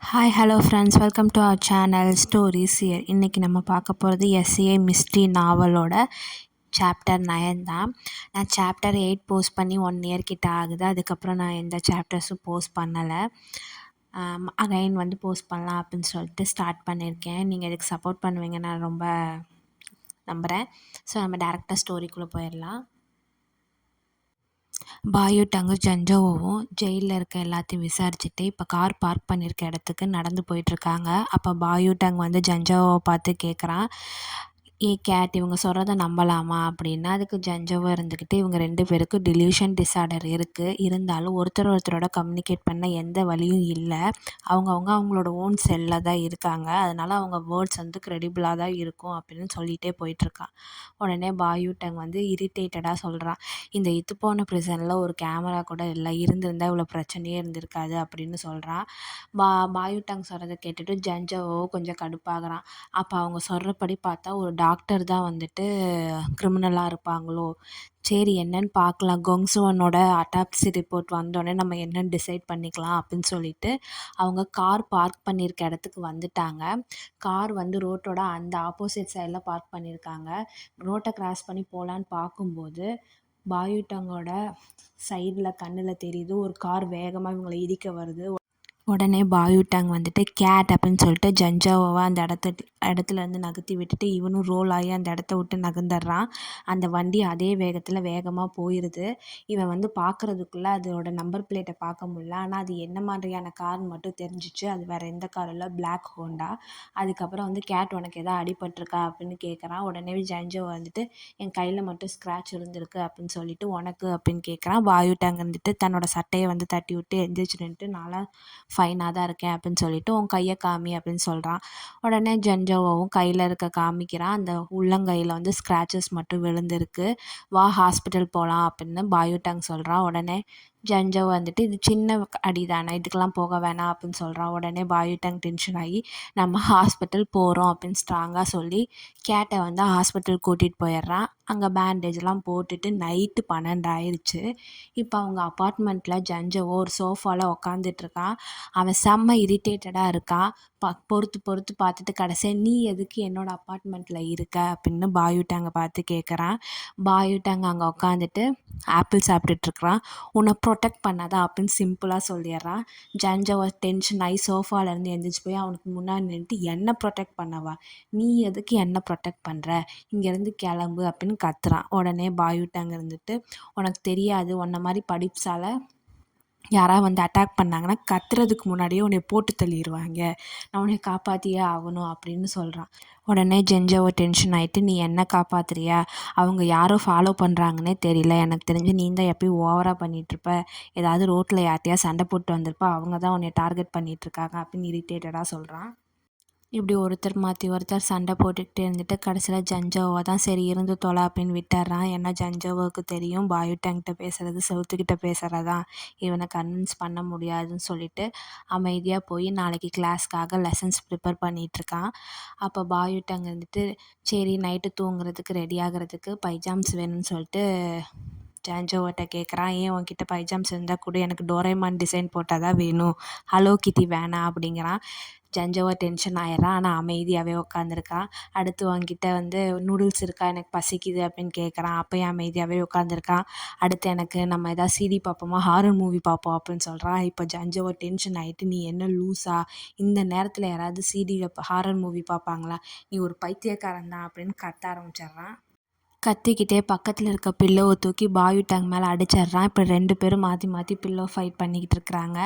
Hi hello friends, welcome to our channel stories here. இன்றைக்கி நம்ம பார்க்க போகிறது எஸ்ஏ மிஸ்ட்ரி நாவலோட சாப்டர் 9 தான். நான் சாப்டர் 8 போஸ்ட் பண்ணி 1 இயர் கிட்ட ஆகுது. அதுக்கப்புறம் நான் எந்த சாப்டர்ஸும் போஸ்ட் பண்ணலை. அகைன் போஸ்ட் பண்ணலாம் அப்படின்னு சொல்லிட்டு ஸ்டார்ட் பண்ணியிருக்கேன். நீங்கள் இதுக்கு சப்போர்ட் பண்ணுவீங்க நான் ரொம்ப நம்புகிறேன். ஸோ நம்ம டேரெக்டாக ஸ்டோரிக்குள்ளே போயிடலாம். பாயுட்டாங்கும் ஜஞ்சோவும் ஜெயிலில் இருக்க எல்லாத்தையும் விசாரிச்சுட்டு இப்போ கார் பார்க் பண்ணியிருக்க இடத்துக்கு நடந்து போயிட்டுருக்காங்க. அப்போ பாயுட்டாங் ஜஞ்சோவை பார்த்து கேட்குறான், ஏ கேட், இவங்க சொல்கிறத நம்பலாமா அப்படின்னா. அதுக்கு ஜஞ்சோவை இருந்துக்கிட்டு, இவங்க 2 பேருக்கும் டிலூஷன் டிஸார்டர் இருக்குது, இருந்தாலும் ஒருத்தரோட கம்யூனிகேட் பண்ண எந்த வழியும் இல்லை. அவங்களோட ஓன் செல்லில் தான் இருக்காங்க, அதனால் அவங்க வேர்ட்ஸ் க்ரெடிபிளாக தான் இருக்கும் அப்படின்னு சொல்லிகிட்டே போயிட்டுருக்கான். உடனே பாயுட்டாங் இரிட்டேட்டடாக சொல்கிறான், இந்த இத்துப்போன ப்ரிசனில் ஒரு கேமரா கூட இல்லை, இருந்திருந்தால் இவ்வளோ பிரச்சனையே இருந்திருக்காது அப்படின்னு சொல்கிறான். பாயுட்டாங் சொல்கிறத கேட்டுட்டு ஜஞ்சோவோ கொஞ்சம் கடுப்பாகிறான். அப்போ அவங்க சொல்கிறபடி பார்த்தா ஒரு டாக்டர் தான் கிரிமினலாக இருப்பாங்களோ. சரி, என்னன்னு பார்க்கலாம், கொங்சுவனோட அட்டாப்சி ரிப்போர்ட் வந்தோடனே நம்ம என்னன்னு டிசைட் பண்ணிக்கலாம் அப்படின்னு சொல்லிட்டு அவங்க கார் பார்க் பண்ணியிருக்க இடத்துக்கு வந்துட்டாங்க. கார் ரோட்டோட அந்த ஆப்போசிட் சைடில் பார்க் பண்ணியிருக்காங்க. ரோட்டை கிராஸ் பண்ணி போகலான்னு பார்க்கும்போது பாயுட்டாங்கோட சைடில் கண்ணில் தெரியுது ஒரு கார் வேகமாக இவங்களை இடிக்க வருது. உடனே பாயுட்டாங் கேட் அப்படின்னு சொல்லிட்டு ஜஞ்சோவை அந்த இடத்துலேருந்து நகர்த்தி விட்டுட்டு இவனும் ரோல் ஆகி அந்த இடத்த விட்டு நகர்ந்துடுறான். அந்த வண்டி அதே வேகமாக போயிடுது. இவன் பார்க்குறதுக்குள்ளே அதோட நம்பர் பிளேட்டை பார்க்க முடியல, ஆனால் அது என்ன மாதிரியான கார்னு மட்டும் தெரிஞ்சிச்சு. அது வேறு எந்த கார் இல்லை, பிளாக் ஹோண்டா. அதுக்கப்புறம் கேட், உனக்கு எதாவது அடிபட்டிருக்கா அப்படின்னு கேட்குறான். உடனே ஜஞ்சோ என் கையில் மட்டும் ஸ்க்ராட்ச் இருந்திருக்கு அப்படின்னு சொல்லிட்டு உனக்கு அப்படின்னு கேட்குறான். பாயுட்டாங் தன்னோட சட்டையை தட்டி விட்டு எந்திரிச்சு நின்றுட்டு, நான்லாம் ஃபைனாக தான் இருக்கேன் அப்படின்னு சொல்லிட்டு உன் கையை காமி அப்படின்னு சொல்கிறான். உடனே ஜஞ்சோவும் கையில் இருக்க காமிக்கிறான். அந்த உள்ளங்கையில் ஸ்க்ராச்சஸ் மட்டும் விழுந்திருக்கு. வா ஹாஸ்பிட்டல் போகலாம் அப்படின்னு பாயுட்டாங் சொல்கிறான். உடனே ஜஞ்சோ இது சின்ன அடி தானே, இதுக்கெல்லாம் போக வேணாம் அப்படின்னு சொல்கிறான். உடனே பாயுட்டாங் டென்ஷன் ஆகி நம்ம ஹாஸ்பிட்டல் போகிறோம் அப்படின்னு ஸ்ட்ராங்காக சொல்லி கேட்டை ஹாஸ்பிட்டல் கூட்டிகிட்டு போயிடுறான். அங்கே பேண்டேஜ்லாம் போட்டுட்டு நைட்டு 12 ஆயிடுச்சு. இப்போ அவங்க அப்பார்ட்மெண்ட்டில் ஜஞ்சோவோ ஒரு சோஃபாவில் உக்காந்துட்ருக்கான். அவன் செம்ம இரிட்டேட்டடாக இருக்கான். பொறுத்து பார்த்துட்டு கடைசியாக நீ எதுக்கு என்னோடய அப்பார்ட்மெண்ட்டில் இருக்க அப்படின்னு பாயுட்டாங்கை பார்த்து கேட்குறான். பாயுட்டாங் அங்கே உட்காந்துட்டு ஆப்பிள் சாப்பிட்டுட்ருக்குறான். உன்னை ப்ரொடெக்ட் பண்ணாதா அப்படின்னு சிம்பிளாக சொல்லிடுறான். ஜஞ்சோவை டென்ஷன் ஆகி சோஃபாலேருந்து எந்திரிச்சு போய் அவனுக்கு முன்னாடி நின்றுட்டு, என்ன ப்ரொடெக்ட் பண்ணவா, நீ எதுக்கு என்ன ப்ரொடெக்ட் பண்ணுற, இங்கேருந்து கிளம்பு அப்படின்னு கத்துறான். உடனே பாயுட்டாங் உனக்கு தெரியாது, உன்னை மாதிரி படிப்ஸால் யாராவது அட்டாக் பண்ணாங்கன்னா கத்துறதுக்கு முன்னாடியே உன்னை போட்டு தள்ளிடுவாங்க, நான் உன்னை காப்பாற்றியே ஆகணும் அப்படின்னு சொல்கிறான். உடனே ஜெஞ்சோவை டென்ஷன் ஆகிட்டு, நீ என்ன காப்பாற்றுறியா, அவங்க யாரோ ஃபாலோ பண்ணுறாங்கன்னே தெரியல, எனக்கு தெரிஞ்சு நீ தான் எப்பயும் ஓவராக பண்ணிகிட்ருப்ப, ஏதாவது ரோட்டில் யார்ட்டையா சண்டை போட்டு வந்திருப்ப, அவங்க தான் உன்னை டார்கெட் பண்ணிகிட்ருக்காங்க அப்படின்னு இரிட்டேட்டடாக சொல்கிறான். இப்படி ஒருத்தர் மாற்றி ஒருத்தர் சண்டை போட்டுக்கிட்டே இருந்துட்டு கடைசியில் ஜஞ்சோவை தான் சரி இருந்து தொலை அப்படின்னு விட்டுறான். ஏன்னா ஜஞ்சோவுக்கு தெரியும் பாயுட்டாங்கிட்ட பேசுகிறது செவுத்துக்கிட்ட பேசுகிறதான், இவனை கன்வின்ஸ் பண்ண முடியாதுன்னு சொல்லிட்டு அமைதியாக போய் நாளைக்கு கிளாஸ்க்காக லெசன்ஸ் ப்ரிப்பேர் பண்ணிகிட்ருக்கான். அப்போ பாயுட்டாங் சரி நைட்டு தூங்குறதுக்கு ரெடி ஆகிறதுக்கு பைஜாம்ஸ் வேணும்னு சொல்லிட்டு ஜஞ்சோவட்ட கேட்குறான். ஏன் உன்கிட்ட பைஜாம்ஸ் இருந்தால் கூட, எனக்கு டோரேமான் டிசைன் போட்டால் தான் வேணும், ஹலோ கிட்டி வேணாம் அப்படிங்கிறான். ஜஞ்சோவை டென்ஷன் ஆயிடுறான். ஆனால் அமைதியாகவே உட்காந்துருக்கான். அடுத்து உன்கிட்ட நூடுல்ஸ் இருக்கா, எனக்கு பசிக்குது அப்படின்னு கேட்குறான். அப்போயும் அமைதியாகவே உட்காந்துருக்கான். அடுத்து எனக்கு நம்ம எதாவது சிடி பார்ப்போமா, ஹாரர் மூவி பார்ப்போம் அப்படின்னு சொல்கிறான். இப்போ ஜஞ்சோவை டென்ஷன் ஆகிட்டு, நீ என்ன லூஸா, இந்த நேரத்தில் யாராவது சிடியில் ஹாரர் மூவி பார்ப்பாங்களா, நீ ஒரு பைத்தியக்காரன் தான் அப்படின்னு கத்த ஆரம்பிச்சிட்றான். கத்திக்கிட்டே பக்கத்தில் இருக்க பில்லோவை தூக்கி பாயுட்டாங் மேலே அடிச்சிட்றான். இப்போ 2 பேரும் மாற்றி மாற்றி பில்லோ ஃபைட் பண்ணிக்கிட்டு இருக்கிறாங்க.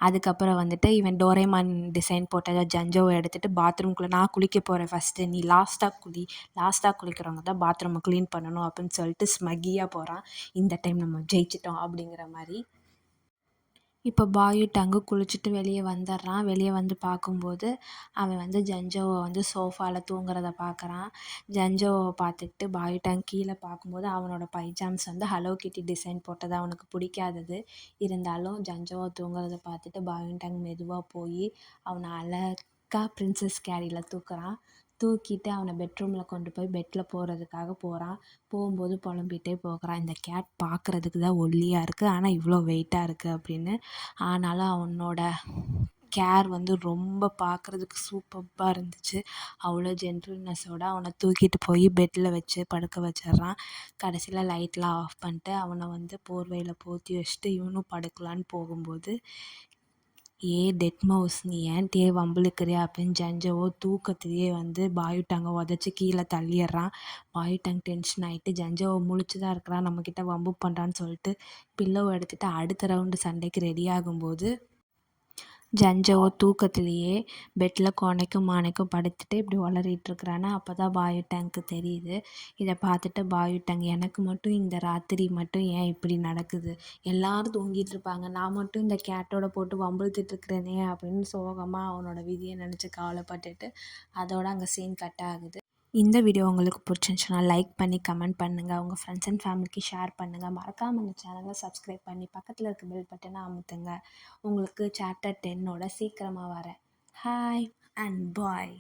அதுக்கப்புறம் இவன் டோரேமான் டிசைன் போட்டதை ஜஞ்சோவை எடுத்துகிட்டு பாத்ரூம்குள்ளே, நான் குளிக்க போகிறேன் ஃபஸ்ட்டு, நீ லாஸ்ட்டாக குளிக்கிறவங்க தான் பாத்ரூமை க்ளீன் பண்ணணும் அப்படின்னு சொல்லிட்டு ஸ்மக்கியாக போகிறான். இந்த டைம் நம்ம ஜெயிச்சிட்டோம் அப்படிங்கிற மாதிரி. இப்போ பாயுட்டாங்கு குளிச்சுட்டு வெளியே வந்துடுறான். வெளியே பார்க்கும்போது அவன் ஜஞ்சோவை சோஃபாவில் தூங்குறத பார்க்குறான். ஜஞ்சோவை பார்த்துக்கிட்டு பாயுட்டாங் கீழே பார்க்கும்போது அவனோட பைஜாம்ஸ் ஹலோ கிட்டி டிசைன் போட்டது அவனுக்கு பிடிக்காதது. இருந்தாலும் ஜஞ்சோவை தூங்குறத பார்த்துட்டு பாயுட்டாங் மெதுவாக போய் அவனை அழகா பிரின்சஸ் கேரியில் தூக்கிட்டு அவனை பெட்ரூமில் கொண்டு போய் பெட்டில் போகிறான். போகும்போது புலம்பிகிட்டே போகிறான், இந்த கேட் பார்க்குறதுக்கு தான் ஒல்லியாக இருக்குது, ஆனால் இவ்வளோ வெயிட்டாக இருக்குது அப்படின்னு. ஆனாலும் அவனோட கேர் வந்து ரொம்ப பார்க்குறதுக்கு சூப்பர்பாக இருந்துச்சு. அவ்வளோ ஜென்டில்னஸோட அவனை தூக்கிட்டு போய் பெட்டில் வச்சு படுக்க வச்சிடுறான். கடைசியில் லைட்லாம் ஆஃப் பண்ணிட்டு அவனை வந்து போர்வையில் போத்தி வச்சுட்டு இவனும் படுக்கலான்னு போகும்போது, "ஏ டெட் மவுஸ், நீ ஏன்ட்டியே வம்பிழுக்கிறியா?" அப்படின்னு ஜஞ்சவோ தூக்கத்திலேயே வந்து பாயுட்டாங்க உதச்சி கீழே தள்ளிடுறான். பாயுட்டாங் டென்ஷன் ஆகிட்டு ஜஞ்சவோ முழிச்சு தான் இருக்கிறான், நம்மக்கிட்ட வம்பு பண்ணுறான்னு சொல்லிட்டு பில்லோவை எடுத்துகிட்டு அடுத்த ரவுண்டு சண்டைக்கு ரெடி ஆகும்போது, ஜஞ்சவோ தூக்கத்திலேயே பெட்டில் கோணைக்கும் மானைக்கும் படுத்துட்டு இப்படி உளறிட்டுருக்குறான்னு அப்போ தான் பாயுட்டாங்க்கு தெரியுது. இதை பார்த்துட்டு பாயுட்டாங், எனக்கு மட்டும் இந்த ராத்திரி மட்டும் ஏன் இப்படி நடக்குது, எல்லாரும் தூங்கிட்டு இருப்பாங்க, நான் மட்டும் இந்த கேட்டோட போட்டு வம்பிழுத்துட்ருக்கிறேனே அப்படின்னு சோகமாக அவனோட விதியை நினச்சி கவலைப்பட்டுட்டு அதோட அங்கே சீன் கட் ஆகுது. இந்த வீடியோ உங்களுக்கு பிடிச்சிருந்துச்சுன்னா லைக் பண்ணி கமெண்ட் பண்ணுங்கள், உங்கள் ஃப்ரெண்ட்ஸ் அண்ட் ஃபேமிலிக்கு ஷேர் பண்ணுங்கள், மறக்காமல் இந்த சேனலை சப்ஸ்கிரைப் பண்ணி பக்கத்தில் இருக்க பெல் பட்டனை அமுத்துங்க. உங்களுக்கு சாப்டர் 10ஓட சீக்கிரமாக வரேன். Hi and bye.